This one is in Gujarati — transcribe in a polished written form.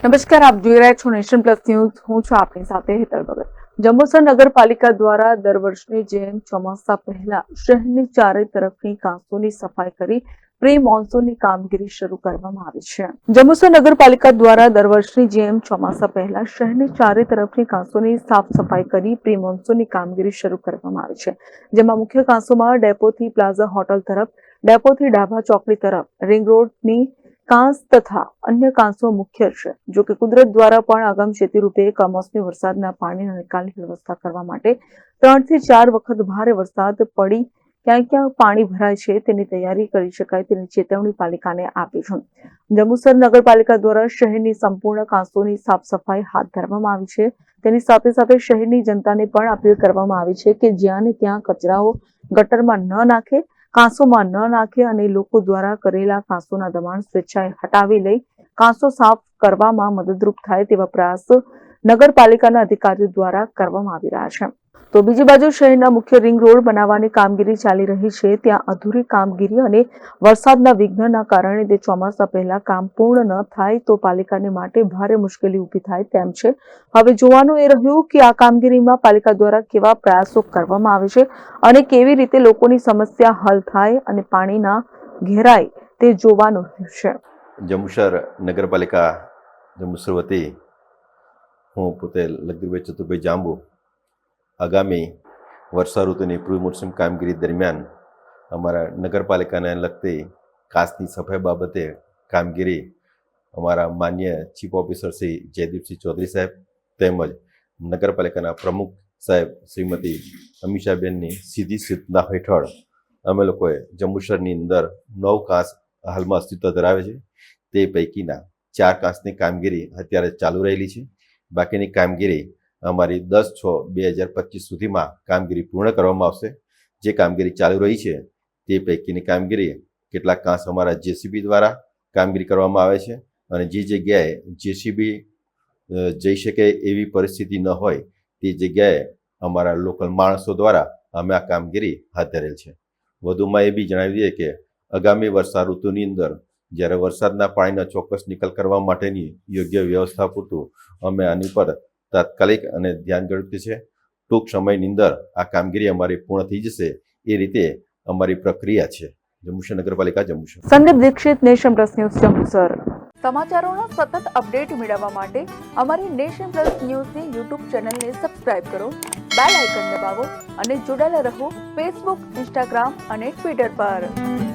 નમસ્કાર, આપ જોઈ રહ્યા છો નેશન પ્લસ ન્યૂઝ. હું છું આપની સાથે હેતલ ભગત. જંબુસર નગરપાલિકા દ્વારા દર વર્ષની જેમ ચોમાસા પહેલા શહેરની ચારે તરફની કાંસોની સફાઈ કરી પ્રી મોન્સૂનની કામગીરી શરૂ કરવામાં આવી છે. જંબુસર નગરપાલિકા દ્વારા દર વર્ષની જેમ ચોમાસા પહેલા શહેરની ચારે તરફની કાંસોની સાફ સફાઈ કરી પ્રી મોન્સૂનની કામગીરી શરૂ કરવામાં આવી છે. જેમાં મુખ્ય કાંસોમાં ડેપોથી પ્લાઝા હોટલ તરફ, ડેપોથી ડાભા ચોકડી તરફ, રિંગ રોડની કાંસ તથા અન્ય કાંસો મુખ્ય છે. જો કે કુદરત દ્વારા પણ અગમચેતી રૂપે કમોસમી વરસાદના પાણીના નિકાલની વ્યવસ્થા કરવા માટે 3 થી 4 વખત ભારે વરસાદ પડી ક્યાં ક્યાં પાણી ભરાય છે તેની તૈયારી કરી શકાય તેની ચેતવણી પાલિકાને આપી છે. જંબુસર નગરપાલિકા દ્વારા શહેરની સંપૂર્ણ કાંસોની સાફ સફાઈ હાથ ધરવામાં આવી છે. તેની સાથે સાથે શહેરની જનતાને પણ અપીલ કરવામાં આવી છે કે જ્યાં ને ત્યાં કચરાઓ ગટરમાં ન નાખે, કાંસોમાં ન નાખે અને લોકો દ્વારા કરેલા કાંસોના દબાણ સ્વેચ્છાએ હટાવી લઈ કાંસો સાફ કરવામાં મદદરૂપ થાય તેવા પ્રયાસ નગરપાલિકાના અધિકારીઓ દ્વારા કરવામાં આવી રહ્યા છે. તો બીજી બાજુ શહેરના મુખ્ય રિંગ રોડ બનાવવાની કામગીરી ચાલી રહી છે. ત્યાં અધૂરી કામગીરી અને વરસાદના વિઘ્નના કારણે તે ચોમાસા પહેલા કામ પૂર્ણ ન થાય તો પાલિકાને માટે ભારે મુશ્કેલી ઊભી થાય તેમ છે. હવે જોવાનું એ રહ્યું કે આ કામગીરીમાં પાલિકા દ્વારા કેવા પ્રયાસો કરવામાં આવે છે અને કેવી રીતે લોકોની સમસ્યા હલ થાય અને પાણીના ઘેરાય તે જોવાનું છે. જંબુસર નગરપાલિકા જંબુસર વતી હું પોતે લગીરભાઈ ચતુરભાઈ જાંબુ આગામી વર્ષા ઋતુની પ્રી મોન્સૂન કામગીરી દરમિયાન અમારા નગરપાલિકાને લગતી કાંસની સફાઈ બાબતે કામગીરી અમારા માન્ય ચીફ ઓફિસર શ્રી જયદીપસિંહ ચૌધરી સાહેબ તેમજ નગરપાલિકાના પ્રમુખ સાહેબ શ્રીમતી અમીષાબેનની સીધી સૂચના હેઠળ અમે લોકોએ જંબુસરની અંદર 9 કાંસ હાલમાં અસ્તિત્વ ધરાવે છે. તે પૈકીના 4 કાંસની કામગીરી અત્યારે ચાલુ રહેલી છે. બાકીની કામગીરી અમારી 10/6/2025 સુધીમાં કામગીરી પૂર્ણ કરવામાં આવશે. જે કામગીરી ચાલુ રહી છે તે પૈકીની કામગીરી કેટલાક કાંસ અમારા જેસીબી દ્વારા કામગીરી કરવામાં આવે છે અને જે જગ્યાએ જેસીબી જઈ શકે એવી પરિસ્થિતિ ન હોય તે જગ્યાએ અમારા લોકલ માણસો દ્વારા અમે આ કામગીરી હાથ ધરેલ છે. વધુમાં એ બી જણાવી દઈએ કે આગામી વર્ષા ઋતુની અંદર જ્યારે વરસાદના પાણીનો ચોક્કસ નિકાલ કરવા માટેની યોગ્ય વ્યવસ્થા પૂરતું અમે આની પર તાત્કાલિક અને ધ્યાન ગણતી છે. ટૂંક સમયની અંદર આ કામગીરી અમારી પૂર્ણ થઈ જશે એ રીતે અમારી પ્રક્રિયા છે. જંબુસર નગરપાલિકા Jambusar. Sandeep Dixit, nation plus news, Jambusar. સમાચારોના સતત અપડેટ મેળવવા માટે અમારી નેશન પ્લસ ન્યૂઝની યુટ્યુબ ચેનલને સબસ્ક્રાઇબ કરો, બેલ આઇકન દબાવો અને જોડાયેલા રહો ફેસબુક, ઇન્સ્ટાગ્રામ અને ટ્વિટર પર.